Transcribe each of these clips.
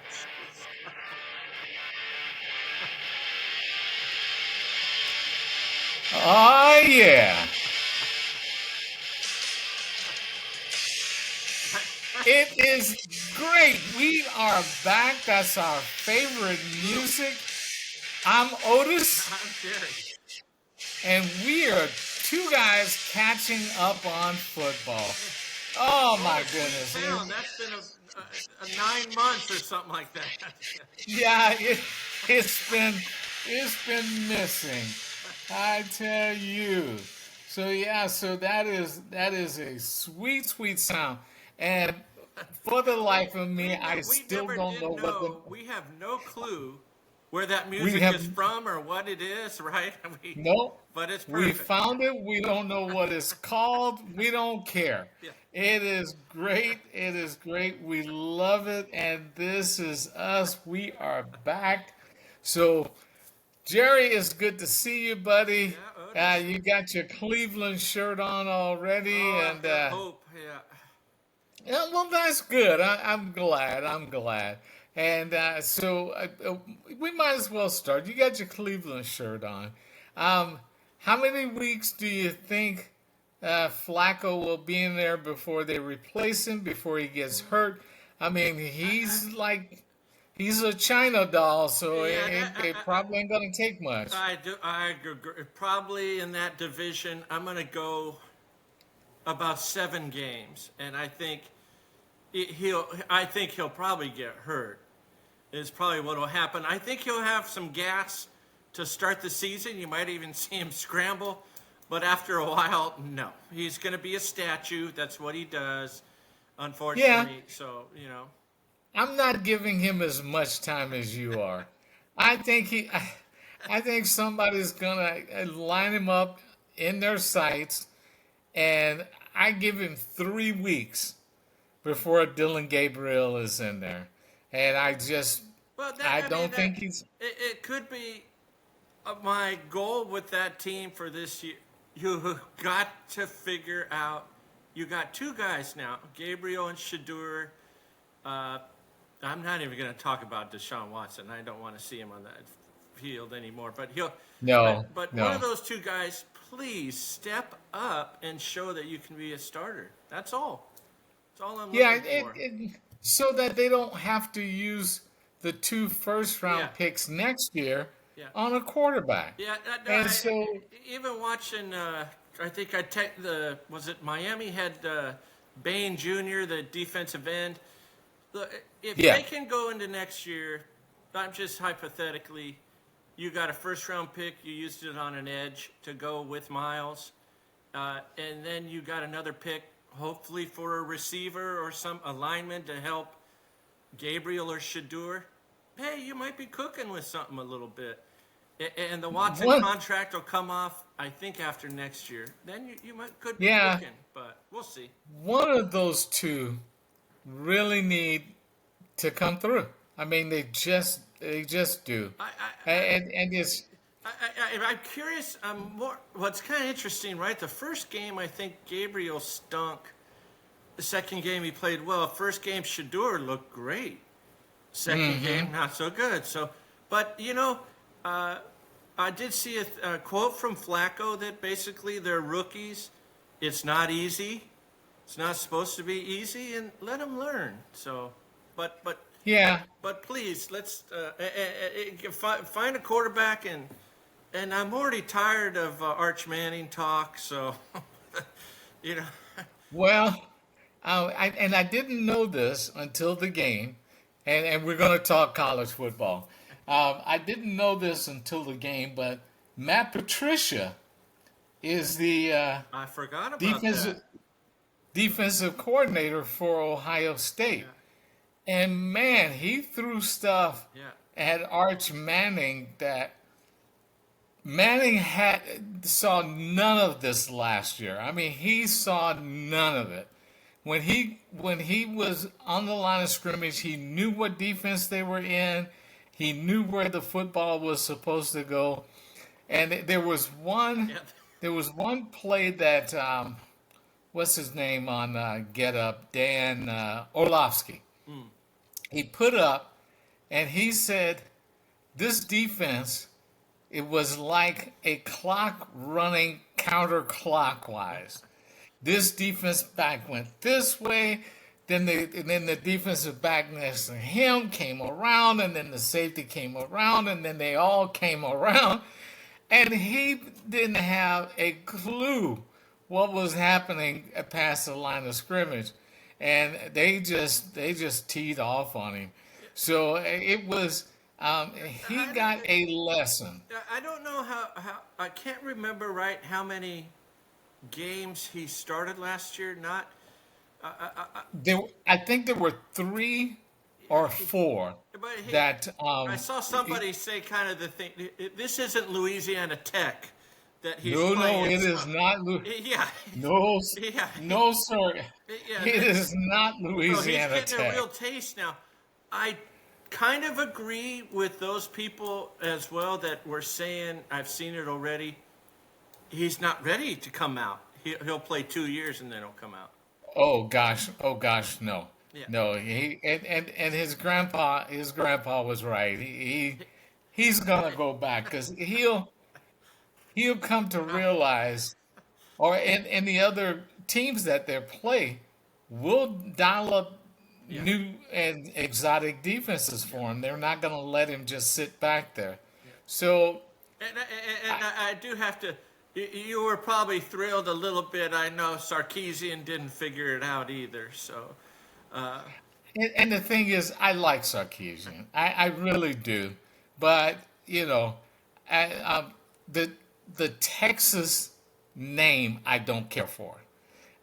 Jesus Christ. Oh yeah. I, It is great. We are back. That's our favorite music. I'm Otis, I'm Jerry. and we are two guys catching up on football. Oh What my a sweet goodness. sound. That's been a 9 months or something like that. Yeah, it's been missing. I tell you. So yeah, so that is a sweet, sweet sound. And for the we life of me, I we still never don't did know what the know. We have no clue where that we music have is from or what it is, right? no. But it's We perfect. found it. We don't know what it's called. We don't care. Yeah. It is great. It is great. We love it. And this is us. We are back. So, Jerry, it's good to see you, buddy. Yeah, Otis. You got your Cleveland shirt on already. Oh, And, I've got hope. Yeah. yeah, well, that's good. I'm glad. I'm glad. And we might as well start. You got your Cleveland shirt on. Um, how many weeks do you think Flacco will be in there before they replace him, before he gets hurt? I mean, he's a China doll, so Yeah, it probably ain't gonna take much. I do. I agree. Probably in that division, I'm going to go about 7 games, and I think he'll. I think he'll probably get hurt. Is probably what will happen. I think he'll have some gas to start the season. You might even see him scramble, but after a while, no. He's going to be a statue. That's what he does, Yeah, unfortunately. So I'm not giving him as much time as you are. I think he, I think somebody's gonna line him up in their sights, and I give him 3 weeks before Dylan Gabriel is in there, and well, I I mean, don't think he's. it could be my goal with that team for this year. You got to figure out. You got 2 guys now, Gabriel and Shadur. Uh, I'm not even going to talk about Deshaun Watson. I don't want to see him on that field anymore. But he'll. No, But one of no. those 2 guys, please step up and show that you can be a starter. That's all. That's all I'm Yeah, looking for. so that they don't have to use the two first Yeah, round picks next year yeah. on a quarterback, Yeah, and so even watching, I think I take was it Miami had Bain Jr., the defensive end. Look, if yeah. they can go into next year, I'm just hypothetically, you got a first round pick, you used it on an edge to go with Miles, and then you got another pick, hopefully for a receiver or some alignment to help Gabriel or Shadur. Hey, you might be cooking with something a little bit. And the Watson One, contract will come off, I think, after next year. Then you could be yeah, cooking, but we'll see. one of those two really need to come through. I mean, they just do, I, and it's I'm curious. What's kind of interesting, right? The first game, I think Gabriel stunk. The second game, he played well. First game, Shadur looked great. Second game, not so good. So, but uh, I did see a quote from Flacco that basically they're rookies. It's not easy. It's not supposed to be easy, and let them learn. So, but but yeah. but please let's find a quarterback, and I'm already tired of Arch Manning talk. So, you know, Well, I didn't know this until the game, and we're going to talk college football. I didn't know this until the game, but Matt Patricia is the I forgot about that. defensive defensive coordinator for Ohio State, Yeah, and man, he threw stuff yeah, at Arch Manning that Manning had saw none of this last year. I mean, he saw none of it. When he was on the line of scrimmage, he knew what defense they were in. He knew where the football was supposed to go. And yeah. there was one play that what's his name on Get Up, Dan Orlovsky. Mm, He put up. and he said this defense, it was like a clock running counterclockwise. This defense back went this way, then the defensive back next to him came around, and then the safety came around, and then they all came around, and he didn't have a clue what was happening past the line of scrimmage, and they just teed off on him. So it was he I, got a lesson. I don't know how I can't remember right how many games he started last year. Not I think there were three or four but that I saw somebody say kind of the thing. This isn't Louisiana Tech that he's no, no, playing. it So is not. yeah, No, yeah, no, sir. yeah. It is not So he's Louisiana getting a Tech. real taste now. I kind of agree with those people as well that were saying I've seen it already. He's not ready to come out. He'll play 2 years and then he'll come out. Oh gosh, no, Yeah. no. And his grandpa was right. He's gonna go back because he'll come to realize, or and the other teams that they play will dial up Yeah. new and exotic defenses for him. They're not gonna let him just sit back there. So And I do have to. You were probably thrilled a little bit. I know Sarkeesian didn't figure it out either. So, and the thing is, I like Sarkeesian. I really do. But, I, the the Texas name I don't care for.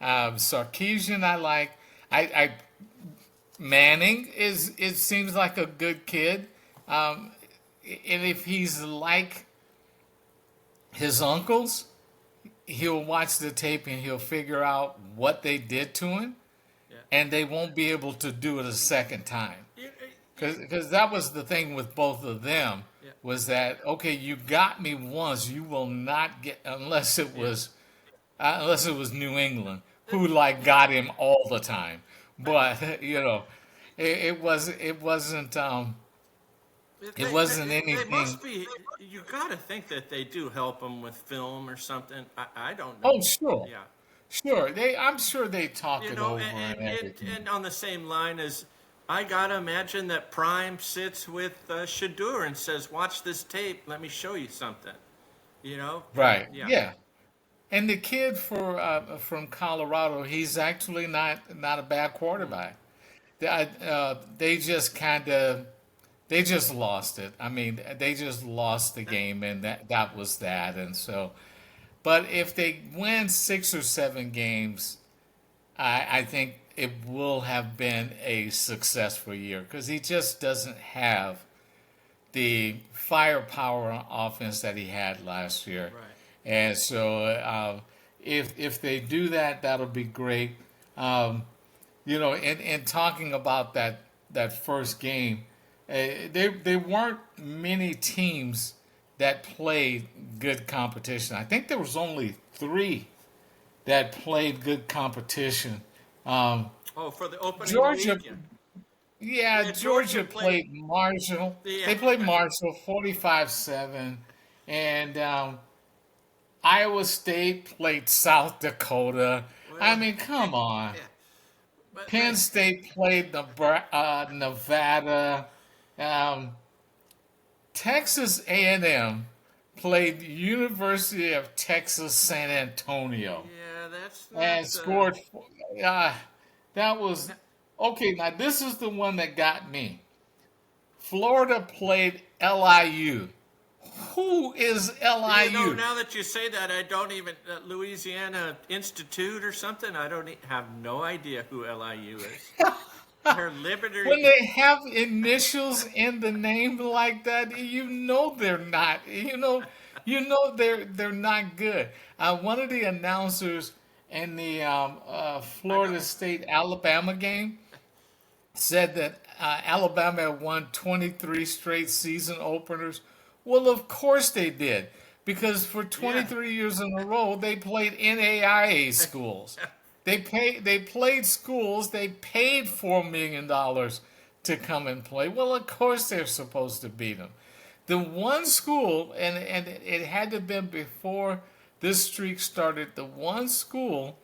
Sarkeesian I like. I Manning is it seems like a good kid. Um, and if he's like his uncles, he'll watch the tape and he'll figure out what they did to him, yeah. and they won't be able to do it a second time. You, Because that was the thing with both of them yeah. was that okay, you got me once, you will not get unless it was New England who like got him all the time. But it wasn't They anything. must be. You got to think that they do help them with film or something. I don't know. Oh sure, Yeah. sure. I'm sure they talk You it know, over and everything. and on the same line as I gotta imagine that Prime sits with Shadur and says, "Watch this tape. Let me show you something." You know? Right. Yeah. Yeah. And the kid from Colorado, he's actually not a bad quarterback. They just they just lost it. I mean, they just lost the game, and that was that. And so, but if they win 6 or 7 games, I think it will have been a successful year because he just doesn't have the firepower on offense that he had last year. Right. And so, if they do that, that'll be great. In talking about that first game, there weren't many teams that played good competition. I think there was only three that played good competition. Um, Oh, for the opening Georgia, week. Yeah. yeah, Yeah, Georgia Georgia played. played Marshall. Yeah. They played Marshall 45-7, and Iowa State played South Dakota. I Well, mean, come on. yeah. Penn State played Nevada. Um, Texas A&M played University of Texas San Antonio Yeah, that's and not. scored. Uh, that was okay. Now this is the one that got me. Florida played LIU. Who is LIU? Now that you say that, I don't even Louisiana Institute or something. I don't have no idea who LIU is. They're When Liberty. they have initials in the name like that, you know they're not. They're not good. One of the announcers in the I Florida know. State Alabama game said that Alabama had won 23 straight season openers. Well, of course they did, because for Yeah. 23 years in a row they played NAIA schools. They played schools. They paid $4 million to come and play. Well, of course they're supposed to beat them. The one school, and it had to have been before this streak started, the one school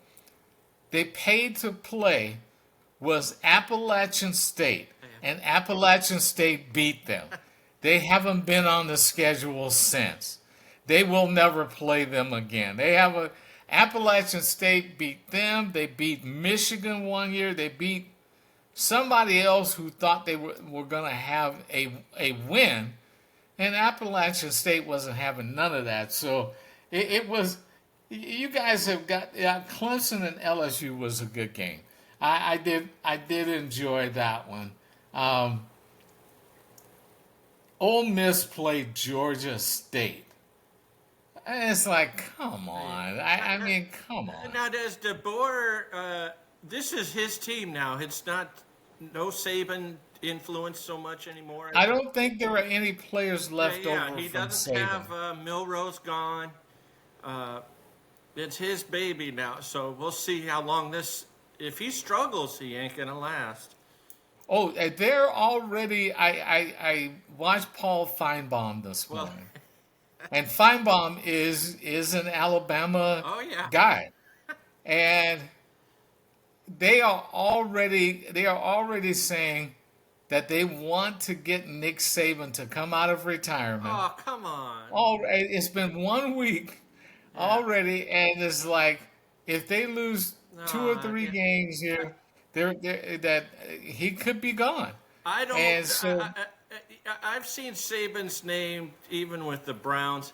they paid to play was Appalachian State, and Appalachian State beat them. They haven't been on the schedule since. They will never play them again. They have a Appalachian State beat them. They beat Michigan one year. They beat somebody else who thought they were going to have a win, and Appalachian State wasn't having none of that. So it was, you guys have got, Clemson and LSU was a good game. I did enjoy that one. Ole Miss played Georgia State. And it's like, come on. I mean, come on. Now, does DeBoer, this is his team now. It's not, no Saban influence so much anymore. I don't think there are any players left over he from doesn't Saban. have Milrose gone. It's his baby now. So we'll see how long this, if he struggles, he ain't going to last. Oh, they're already. I watched Paul Feinbaum this morning, and Feinbaum is an Alabama guy, and they are already saying that they want to get Nick Saban to come out of retirement. Oh, come on! It's been 1 week already, and it's like if they lose 2 or 3 games here. That he could be gone. I don't. And so, I've seen Saban's name even with the Browns.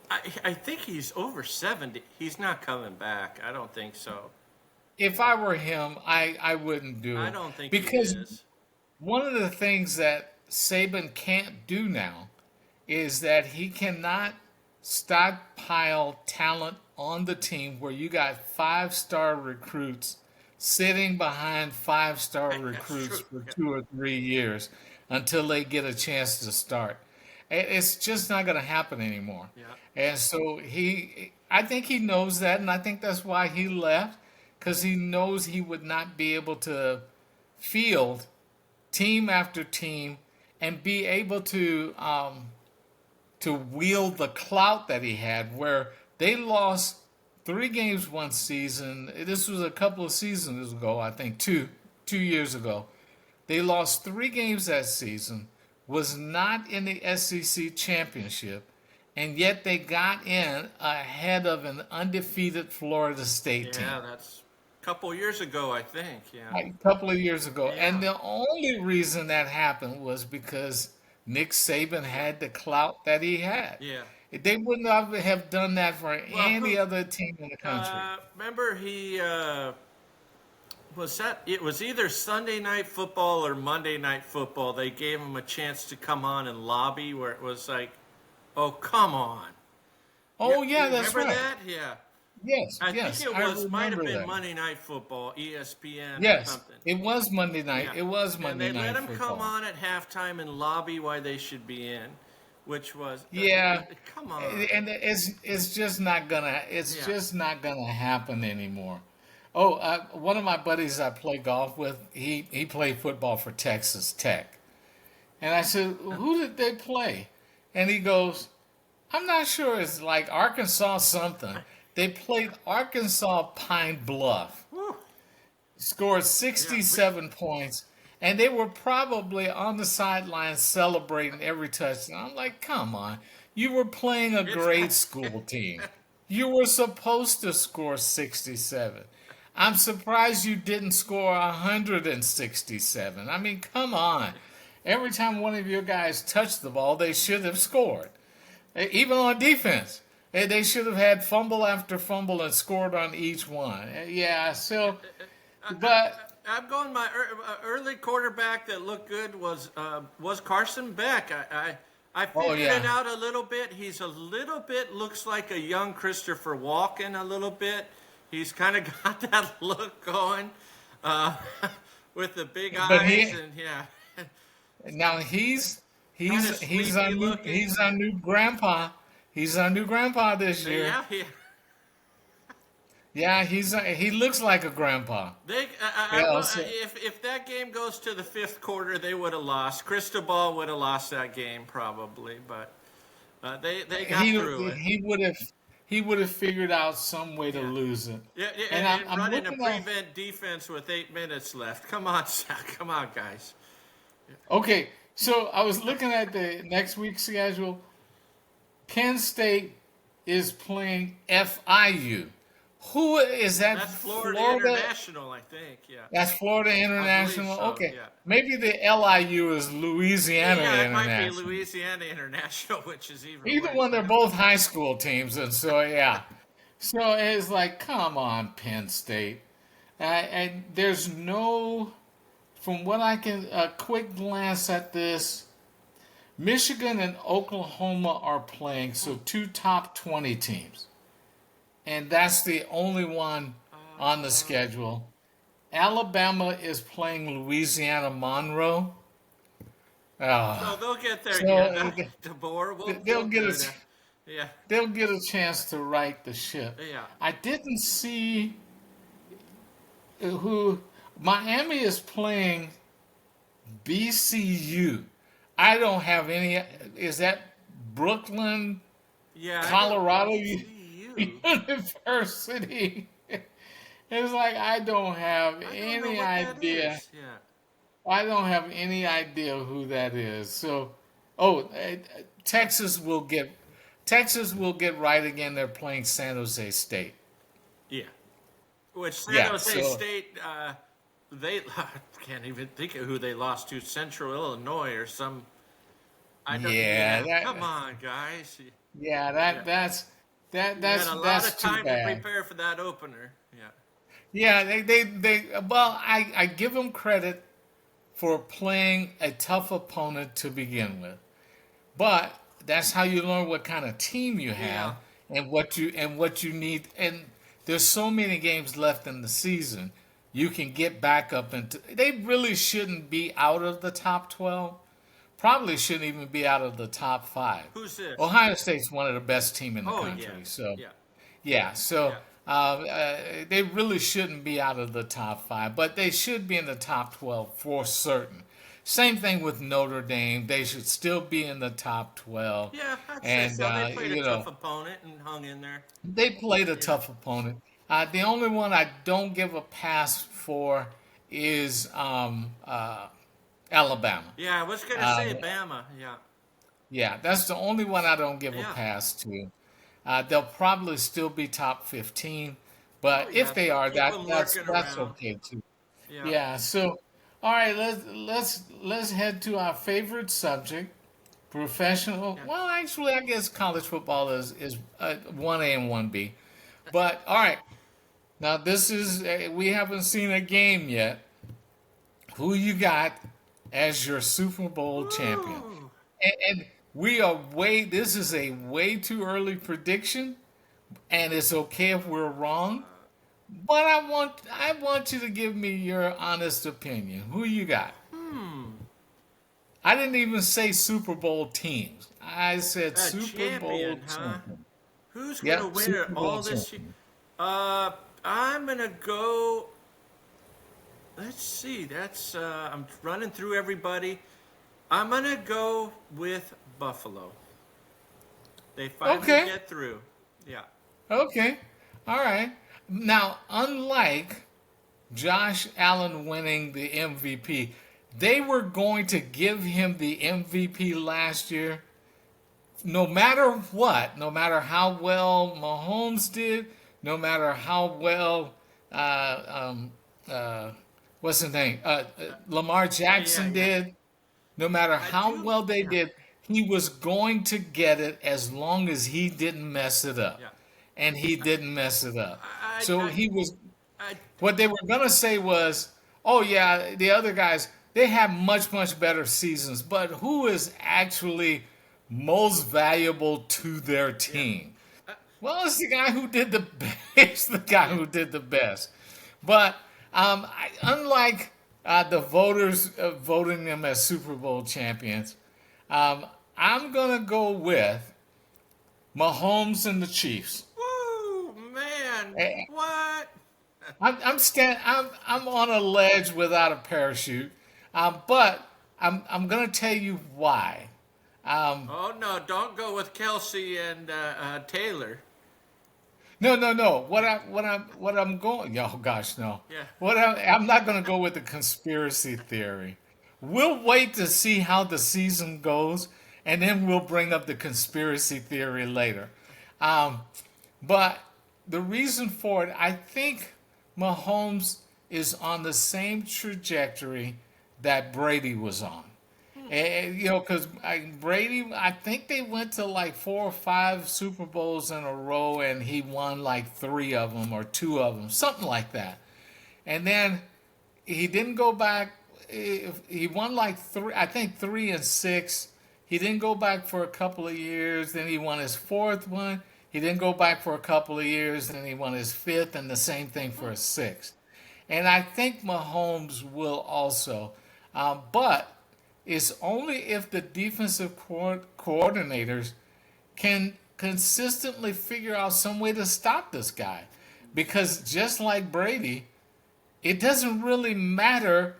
I think he's over 70. He's not coming back. I don't think so. If I were him, I wouldn't do it. I don't think because he is. One of the things that Saban can't do now is that he cannot stockpile talent on the team where you got 5-star recruits sitting behind 5-star recruits for 2 or 3 years until they get a chance to start. It's just not going to happen anymore. Yeah. And so I think he knows that, and I think that's why he left, because he knows he would not be able to field team after team and be able to wield the clout that he had, where they lost 3 games one season. This was a couple of seasons ago, I think, two years ago. They lost 3 games that season, was not in the SEC championship, and yet they got in ahead of an undefeated Florida State team. Yeah, that's a couple years ago, I think. Yeah. A couple of years ago. Yeah. And the only reason that happened was because Nick Saban had the clout that he had. Yeah. They wouldn't have done that for any other team in the country. Remember, it was either Sunday Night Football or Monday Night Football. They gave him a chance to come on and lobby, where it was like, oh, come on. Oh, yeah, that's right. Remember that? Yeah. Yes, I yes. think I might have remember been that. Monday Night Football, ESPN or Yes, something. it was Monday night. Yeah. It was Monday and they night let him football. come on at halftime and lobby why they should be in, which was come on. And it's just not gonna just not gonna happen anymore. Oh, one of my buddies I play golf with, he played football for Texas Tech, and I said, who did they play? And he goes, I'm not sure. It's like Arkansas something. They played Arkansas Pine Bluff. Whew. Scored 67 points, and they were probably on the sidelines celebrating every touchdown. I'm like, come on. You were playing a grade school team. You were supposed to score 67. I'm surprised you didn't score 167. I mean, come on. Every time one of your guys touched the ball, they should have scored. Even on defense. They should have had fumble after fumble and scored on each one. Yeah, so, but I'm going. My early quarterback that looked good was Carson Beck. I figured it out a little bit. He's a little bit looks like a young Christopher Walken a little bit. He's kind of got that look going with the big eyes and yeah. Now he's Kinda our new grandpa. He's our new grandpa this year. Yeah. Yeah, he looks like a grandpa. Yeah. So, If that game goes to the fifth quarter, they would have lost. Cristobal would have lost that game probably, but they got he through it. he would have figured out some way to Yeah. lose it. Yeah, yeah, And and I'm running a looking at prevent defense with 8 minutes left. Come on, Zach. Come on, guys. okay. So I was looking at the next week's schedule. Penn State is playing FIU. Who is that? That's Florida Florida. International, I think. Yeah, That's Florida I believe International. so. Okay, Yeah. maybe the LIU is Louisiana Yeah, it might be International. Louisiana International, which is even Either worse. one, they're both high school teams, and so yeah. So it's like, come on, Penn State. And there's no, from what I can, a quick glance at this, Michigan and Oklahoma are playing, so two top 20 teams. And that's the only one on the schedule. Alabama is playing Louisiana Monroe. So Ah, they'll get there. so Yeah, DeBoer will they'll feel get good. a Yeah, they'll get a chance to right the ship. yeah. I didn't see who Miami is playing BCU. I don't have any. Is that Brooklyn, Yeah, I Colorado don't see you. University? It's like I don't have I don't know any what that idea. is. Yeah. I don't have any idea who that is. So, oh, Texas will get Texas will get right again. They're playing San Jose State. Yeah. Which San Yeah, Jose so State, they I can't even think of who they lost to. Central Illinois or some. I don't. yeah, Yeah. Come on, guys. yeah, Yeah. You had a lot that's of too time to bad. prepare for that opener. Yeah. Yeah, they well, I give them credit for playing a tough opponent to begin with. But that's how you learn what kind of team you Yeah. have and what you need. And there's so many games left in the season. You can get back up into. They really shouldn't be out of the top 12. Probably shouldn't even be out of the top 5. Who's this? Ohio State's one of the best team in the Oh country. yeah. So Yeah. yeah, so Yeah. they really shouldn't be out of the top 5, but they should be in the top 12 for certain. Same thing with Notre Dame; they should still be in the top 12. Yeah, I'd say And so. They played a you tough know, opponent and hung in there. they played a Yeah. tough opponent. The only one I don't give a pass for is Alabama. Yeah, I was gonna say Um, Bama. Yeah. yeah, that's the only one I don't give a Yeah. pass to. They'll probably still be top 15, Oh but yeah. if they are, Keep them lurking that's around. okay too. Yeah. Yeah. So, all right, let's head to our favorite subject, professional. Yeah. Well, actually, I guess college football is 1A and 1B. But all right, now this is we haven't seen a game yet. Who you got as your Super Bowl champion? Ooh. And we are way. This is a way too early prediction, and it's okay if we're wrong. But I want you to give me your honest opinion. Who you got? I didn't even say Super Bowl teams. I said A Super Bowl champion, huh? champion. Who's gonna Yep, win it Super all Bowl this year? champion. I'm gonna go. Let's see. That's I'm running through everybody. I'm gonna go with Buffalo. They finally Okay. get through. Yeah. Okay. All right. Now, unlike Josh Allen winning the MVP, they were going to give him the MVP last year. No matter what, no matter how well Mahomes did, no matter how well, uh, what's his name, Lamar Yeah. Jackson Yeah. did, no matter I how do. well they Yeah. did, he was going to get it as long as he didn't mess it up. Yeah. And he didn't mess it up. So I, he was, I, what they were going to say was, oh, yeah, the other guys, they have much, much better seasons, but who is actually most valuable to their team? Well, it's the guy who did the best. It's the guy who did the best. But unlike the voters voting them as Super Bowl champions, I'm going to go with Mahomes and the Chiefs. Woo, man, What? I'm on a ledge without a parachute, but I'm gonna tell you why. Um, Oh no! Don't go with Kelsey and Taylor. no. What I'm going? Oh gosh, no. Yeah. I'm not gonna go with the conspiracy theory. We'll wait to see how the season goes, and then we'll bring up the conspiracy theory later. Um, But the reason for it, I think Mahomes is on the same trajectory that Brady was on. And, because Brady, I think they went to like 4 or 5 Super Bowls in a row, and he won like 3 of them or 2 of them, something like that. And then he didn't go back. He won like three, I think 3 and 6. He didn't go back for a couple of years. Then he won his fourth one. He didn't go back for a couple of years. Then he won his fifth, and the same thing for his sixth. And I think Mahomes will also, but it's only if the defensive coordinators can consistently figure out some way to stop this guy, because just like Brady, it doesn't really matter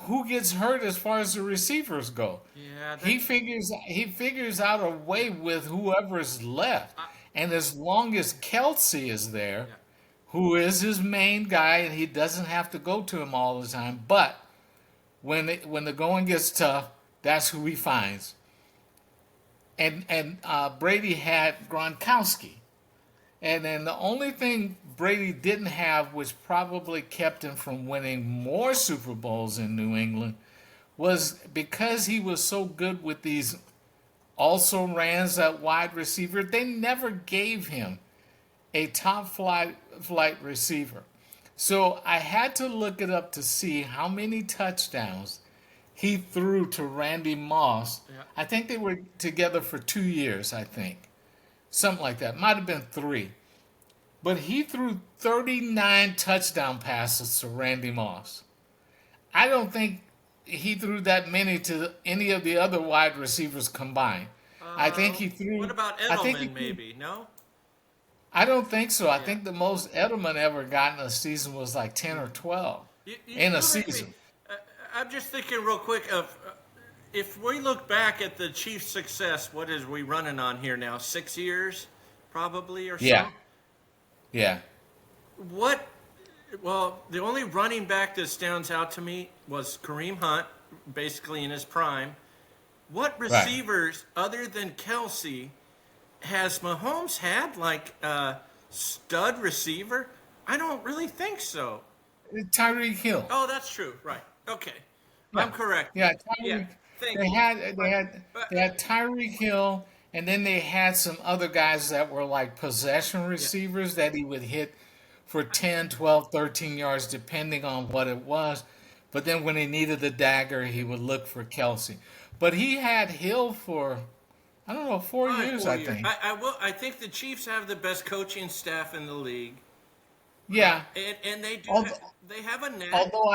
who gets hurt as far as the receivers go. Yeah. He figures out a way with whoever's left, and as long as Kelsey is there, Yeah. who is his main guy, and he doesn't have to go to him all the time. But when the going gets tough, that's who he finds. And Brady had Gronkowski. And then the only thing Brady didn't have, which probably kept him from winning more Super Bowls in New England, was because he was so good with these also rans at wide receiver, they never gave him a top flight receiver. So I had to look it up to see how many touchdowns he threw to Randy Moss. Yeah. I think they were together for 2 years, I think. Something like that. Might have been 3. But he threw 39 touchdown passes to Randy Moss. I don't think he threw that many to any of the other wide receivers combined. I think he threw. What about I think Edelman? Maybe no. I don't think so. I Yeah. think the most Edelman ever got in a season was like 10 or 12 in a Make me- season. uh, I'm just thinking real quick of if we look back at the Chiefs' success. What is we running on here now? 6 years, probably or so. Yeah. Yeah. What? Well, the only running back that stands out to me was Kareem Hunt, basically in his prime. What receivers other than Kelsey has Mahomes had, like a stud receiver? I don't really think so. Tyreek Hill. Oh, that's true. Right. Okay. Yeah. I'm correct. Yeah, Yeah. Tyreek. Thank They you. had they had But- they had Tyreek Hill, and then they had some other guys that were like possession receivers that he would hit for 10, 12, 13 yards depending on what it was. But then when he needed the dagger, he would look for Kelsey. But he had Hill for I don't know, 4 years, I think. I think the Chiefs have the best coaching staff in the league, Yeah. and they do. Although- They have a knack. Although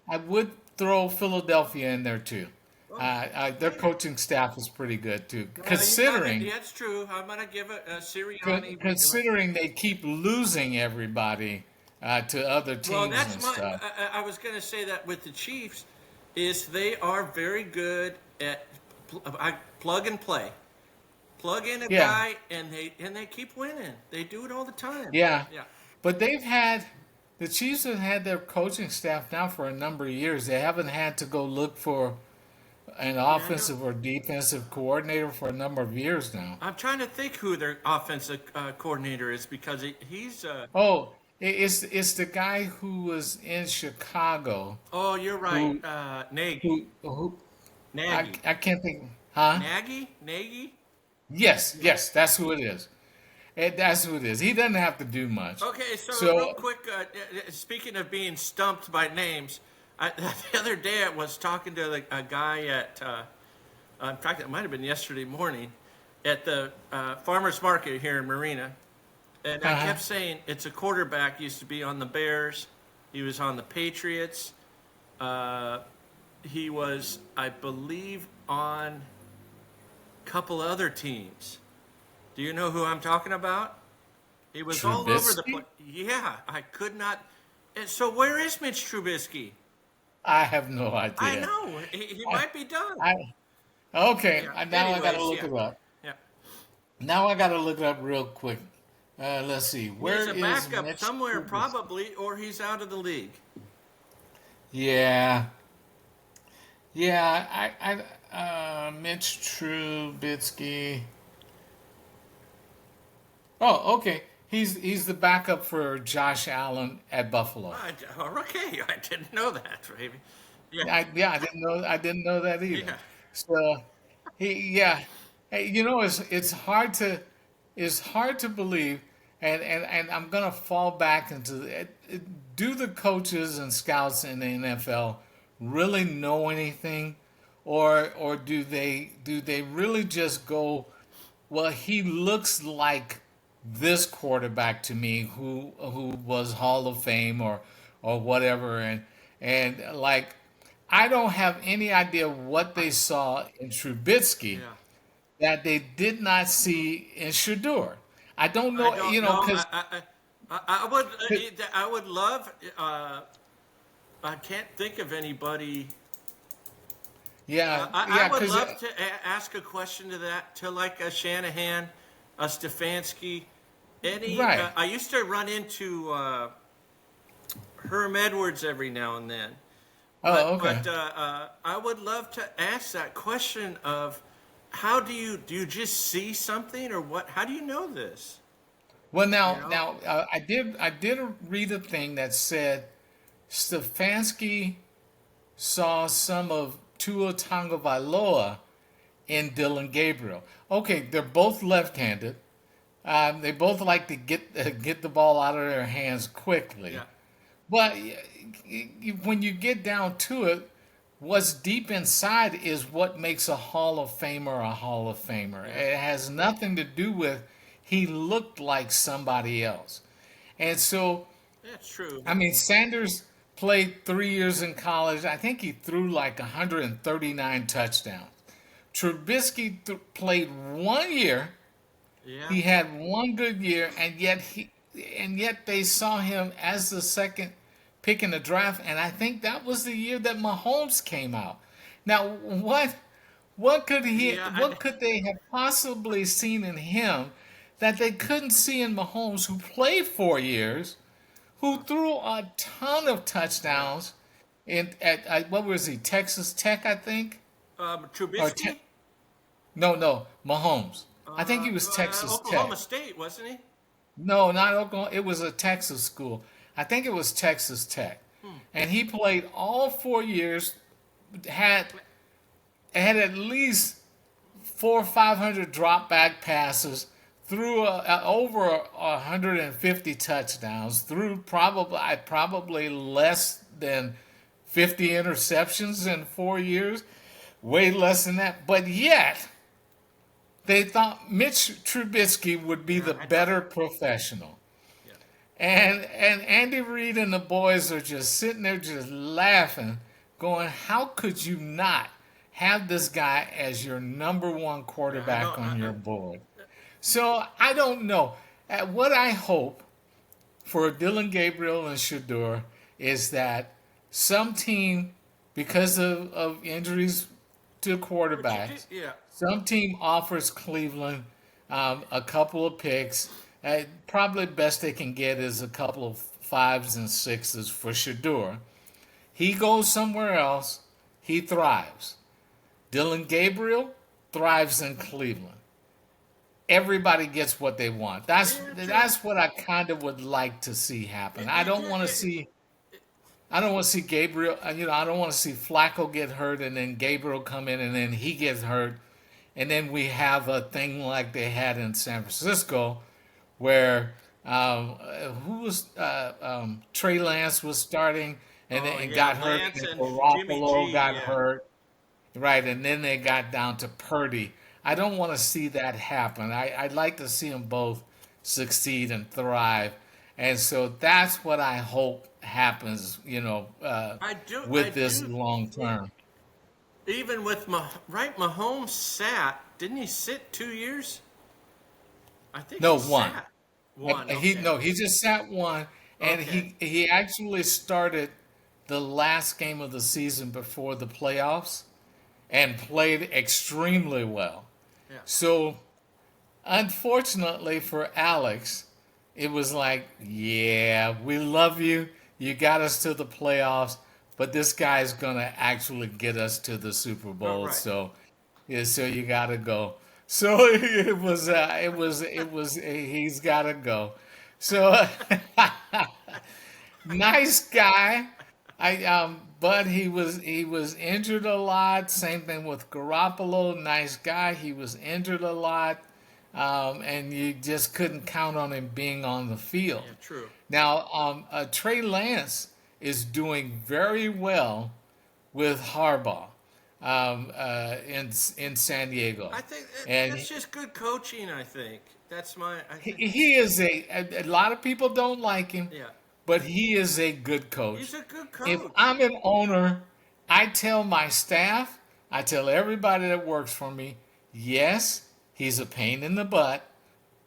I would throw Philadelphia in there too. Their coaching staff is pretty good too, considering Yeah, it's true. I'm gonna give it Sirianni. considering they keep losing everybody to other teams Well, that's and my. stuff. I was gonna say that with the Chiefs, is they are very good at plug and play. Plug in a Yeah. guy, and they keep winning. They do it all the time. Yeah. Yeah. But the Chiefs have had their coaching staff now for a number of years. They haven't had to go look for an offensive or defensive coordinator for a number of years now. I'm trying to think who their offensive coordinator is because he's. Oh, it's the guy who was in Chicago. Oh, you're right. Nagy. Who Nagy. I can't think. Huh? Nagy. Yes, that's who it is. That's who it is. He doesn't have to do much. Okay, so So- real quick, speaking of being stumped by names, the other day I was talking to a guy at, in fact, it might have been yesterday morning, at the farmer's market here in Marina. And I kept saying, it's a quarterback, used to be on the Bears. He was on the Patriots. He was, I believe, on a couple other teams. Do you know who I'm talking about? He was all over the place. Trubisky? Yeah, I could not. And so where is Mitch Trubisky? I have no I idea. know he I, might be done. I okay. Yeah. Now I gotta Anyways, look yeah, it up. yeah. Now I gotta look it up real quick. Let's see. He's Where a is backup Mitch somewhere Trubisky? probably, or he's out of the league. Yeah, yeah. Mitch Trubisky. Oh, okay. He's the backup for Josh Allen at Buffalo. Okay, I didn't know that, baby. Yeah, Yeah, I didn't know that either. yeah, So yeah. Hey, it's hard to believe, and I'm gonna fall back into do the coaches and scouts in the NFL really know anything, or do they really just go, well, he looks like this quarterback to me who was Hall of Fame or whatever, and like I don't have any idea what they saw in Trubisky yeah. that they did not see in Shador. I don't I know, don't know. because I would love. I can't think of anybody. yeah, I yeah, would because love to ask a question to that to like a Shanahan, a Stefanski, any. right. I used to run into Herm Edwards every now and then, Oh, okay. I would love to ask that question of how do you just see something or what? How do you know this? Well, You now, know? now I did read a thing that said Stefanski saw some of Tua Tagovailoa in Dylan Gabriel. Okay, they're both left-handed. They both like to get the ball out of their hands quickly. Yeah. But when you get down to it, what's deep inside is what makes a Hall of Famer a Hall of Famer. Yeah. It has nothing to do with he looked like somebody else. And so, That's true. I mean, Sanders played 3 years in college. I think he threw like 139 touchdowns. Trubisky played 1 year. Yeah. He had one good year, and yet they saw him as the second pick in the draft, and I think that was the year that Mahomes came out. Now, what could he Yeah. what could they have possibly seen in him that they couldn't see in Mahomes, who played 4 years, who threw a ton of Yeah. touchdowns at what was he, Texas Tech, I think, or Trubisky. no, Mahomes. I think he was Texas Oklahoma Tech. State, wasn't he? No, not Oklahoma. It was a Texas school. I think it was Texas Tech. And he played all 4 years, had at least 400 or 500 drop back passes, threw over 150 touchdowns, threw probably less than 50 interceptions in 4 years, way less than that. But yet, they thought Mitch Trubisky would be Yeah. the better professional. Yeah. And Andy Reid and the boys are just sitting there just laughing, going, how could you not have this guy as your number one Yeah. I quarterback don't. on your board? So I don't know. What I hope for Dylan Gabriel and Shador is that some team, because of injuries to But you did. quarterbacks, Yeah. some team offers Cleveland a couple of picks. Probably best they can get is a couple of fives and sixes for Shador. He goes somewhere else, he thrives. Dylan Gabriel thrives in Cleveland. Everybody gets what they want. That's Yeah. True. that's what I kind of would like to see happen. It, I it, don't it, want to it, see I don't want to see Gabriel. I don't want to see Flacco get hurt and then Gabriel come in and then he gets hurt, and then we have a thing like they had in San Francisco, where who was Trey Lance was starting oh and yeah, got hurt, Lance and and Jimmy Garoppolo G. got Yeah. hurt, right, and then they got down to Purdy. I don't want to see that happen. I'd like to see them both succeed and thrive, and so that's what I hope happens. I do. I With this do. long term. Even with right, Mahomes sat. Didn't he sit 2 years? I think he No, one. sat One. He Okay. no, he just sat one, and Okay. he actually started the last game of the season before the playoffs and played extremely well. Yeah. So unfortunately for Alex, it was like, yeah, we love you. You got us to the playoffs, but this guy's gonna actually get us to the Super Oh, Bowl. right. So, yeah, so you gotta go. So it was. He's gotta go. So nice guy. But he was injured a lot. Same thing with Garoppolo. Nice guy. He was injured a lot, and you just couldn't count on him being on the field. Yeah. True. Now, Trey Lance is doing very well with Harbaugh in San Diego, I think and that's just good coaching. I think that's my. I think. he is a lot of people don't like him, Yeah. but he is a good He's coach. a good If coach. I'm an owner, I tell my staff, I tell everybody that works for me, yes, he's a pain in the butt,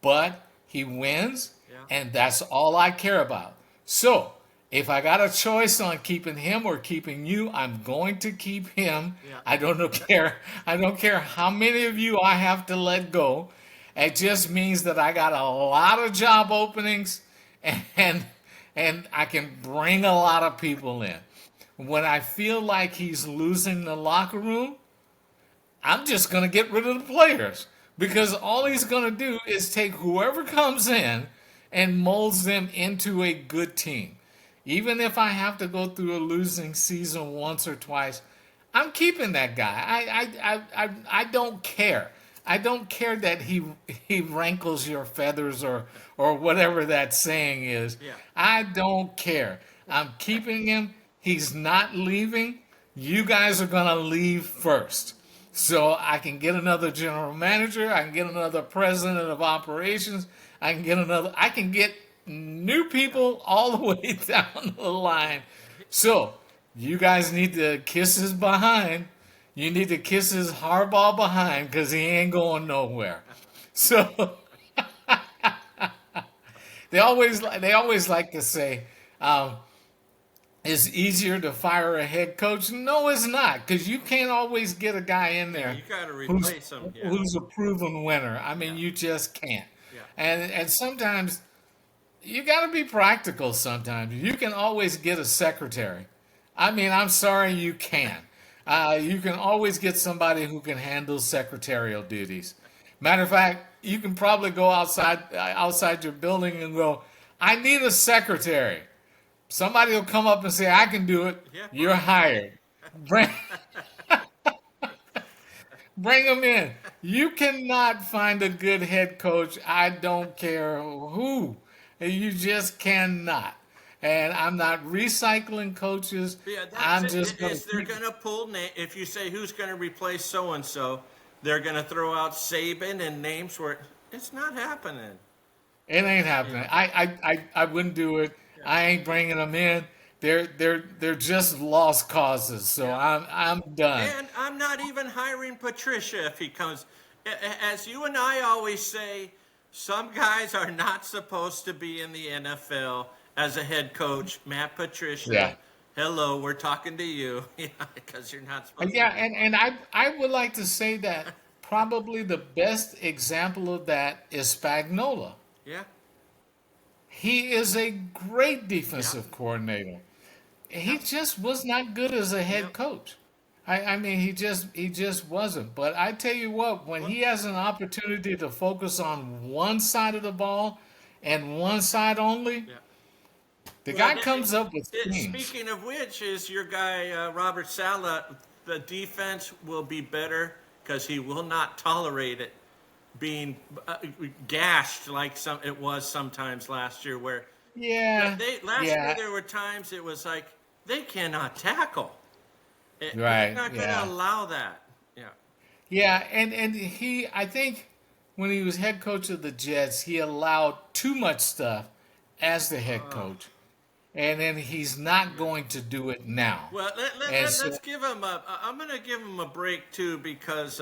but he wins, Yeah. and that's all I care about. So, if I got a choice on keeping him or keeping you, I'm going to keep him. Yeah. I don't care. I don't care how many of you I have to let go. It just means that I got a lot of job openings, and and I can bring a lot of people in. When I feel like he's losing the locker room, I'm just going to get rid of the players because all he's going to do is take whoever comes in and molds them into a good team. Even if I have to go through a losing season once or twice, I'm keeping that guy. I don't care. I don't care that he rankles your feathers or whatever that saying is. Yeah. I don't care. I'm keeping him. He's not leaving. You guys are gonna leave first. So I can get another general manager, I can get another president of operations, I can get new people all the way down the line. So you guys need to kiss his behind. You need to kiss his Harbaugh behind because he ain't going nowhere. So they always like to say, it's easier to fire a head coach. No, it's not, because you can't always get a guy in Yeah. there You got to who's replace him. Yeah. who's a proven winner. I mean, Yeah. you just can't. Yeah. And sometimes you got to be practical. Sometimes you can always get a secretary. I mean, I'm sorry, you can. You can always get somebody who can handle secretarial duties. Matter of fact, you can probably go outside your building and go, I need a secretary. Somebody will come up and say, I can do it. Yeah. You're hired. Bring, bring them in. You cannot find a good head coach. I don't care who. You just cannot. And I'm not recycling coaches. Yeah, that's I'm it. just going Is to they're keep. going to pull if you say who's going to replace so and so, they're going to throw out Saban and names where it's not happening. It ain't happening. Yeah. I wouldn't do it. I ain't bringing them in. They're just lost causes. So Yeah. I'm done. And I'm not even hiring Patricia if he comes. As you and I always say, some guys are not supposed to be in the NFL as a head coach. Matt Patricia, Yeah. hello, we're talking to you. Yeah, because you're not supposed Yeah, to. and I would like to say that probably the best example of that is Spagnola. Yeah, He is a great yeah, defensive coordinator. yeah, He just was not good as a yeah. head coach. I mean he just wasn't. But I tell you what, when Well, he has an opportunity to focus on one side of the ball and one side only, yeah. the Well, guy comes up with schemes. speaking of which, is your guy Robert Sala. The defense will be better because he will not tolerate it being gashed like it was sometimes last year. Where Yeah, they last year yeah, there were times it was like they cannot tackle. They're right, not going to yeah. allow that. Yeah, Yeah, and I think when he was head coach of the Jets, he allowed too much stuff as the head coach. And then he's not yeah. going to do it now. Well, And so let's give him a. I'm going to give him a break too because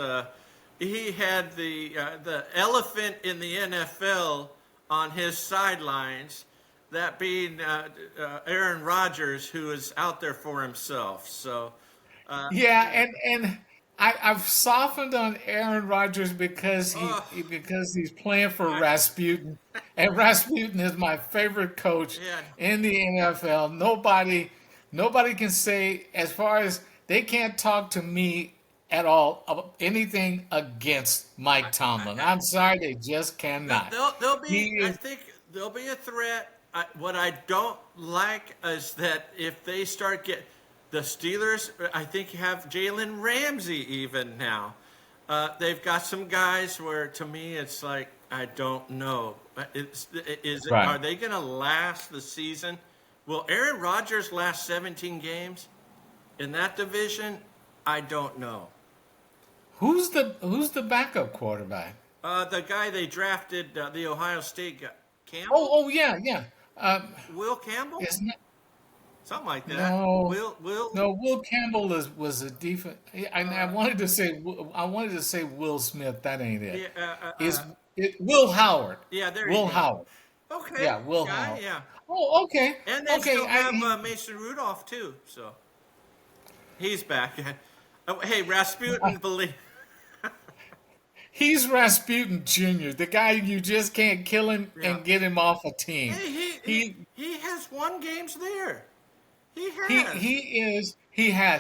he had the elephant in the NFL on his sidelines, that being Aaron Rodgers, who is out there for himself. So, Yeah, yeah. and I've softened on Aaron Rodgers because Oh, because he's playing for I, Rasputin, and Rasputin is my favorite coach yeah. in the NFL. Nobody can say, as far as, they can't talk to me at all about anything against Mike Tomlin. I'm sorry, they just cannot. They'll be. He I is think they'll be a threat. What I don't like is that if they start get the Steelers, I think have Jalen Ramsey even now. They've got some guys where to me it's like I don't know. Are right. they going to last the season? Will Aaron Rodgers last 17 games in that division? I don't know. Who's the backup quarterback? The guy they drafted, the Ohio State guy, Oh, Campbell, oh yeah, yeah. Will Campbell, Isn't it? something like that. No, Will. no. Will Campbell was a defense. I Uh, wanted to say I wanted to say Will Smith. That ain't it. yeah, Is it Will Howard? yeah. There you Will go. Howard. Okay, Yeah, Will guy. Howard. Yeah, Oh, okay, and they okay. still have Mason Rudolph too, so he's back. Oh, hey, Rasputin, believe. He's Rasputin Jr., the guy you just can't kill him Yeah. and get him off a team. Hey, He he has won games there. He he has. he is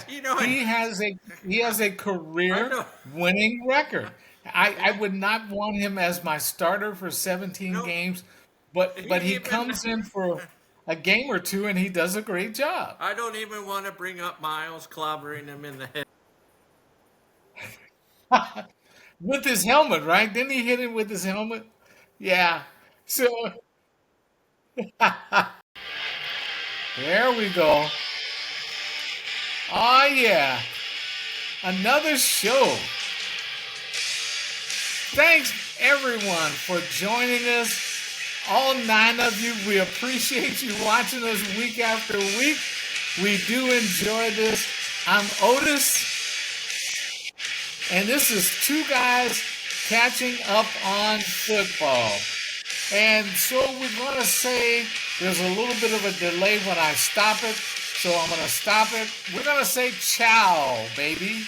You know, he has a I career know. winning record. I would not want him as my starter for 17 No, games, but he he even. comes in for a game or two and he does a great job. I don't even want to bring up Miles clobbering him in the head. With his helmet, right? Didn't he hit him with his helmet? Yeah. So there we go. Oh yeah. Another show. Thanks everyone for joining us. All 9 of you, we appreciate you watching us week after week. We do enjoy this. I'm Otis, and this is Two Guys Catching Up on Football. And so we're going to say, there's a little bit of a delay when I stop it, so I'm going to stop it. We're going to say ciao, baby.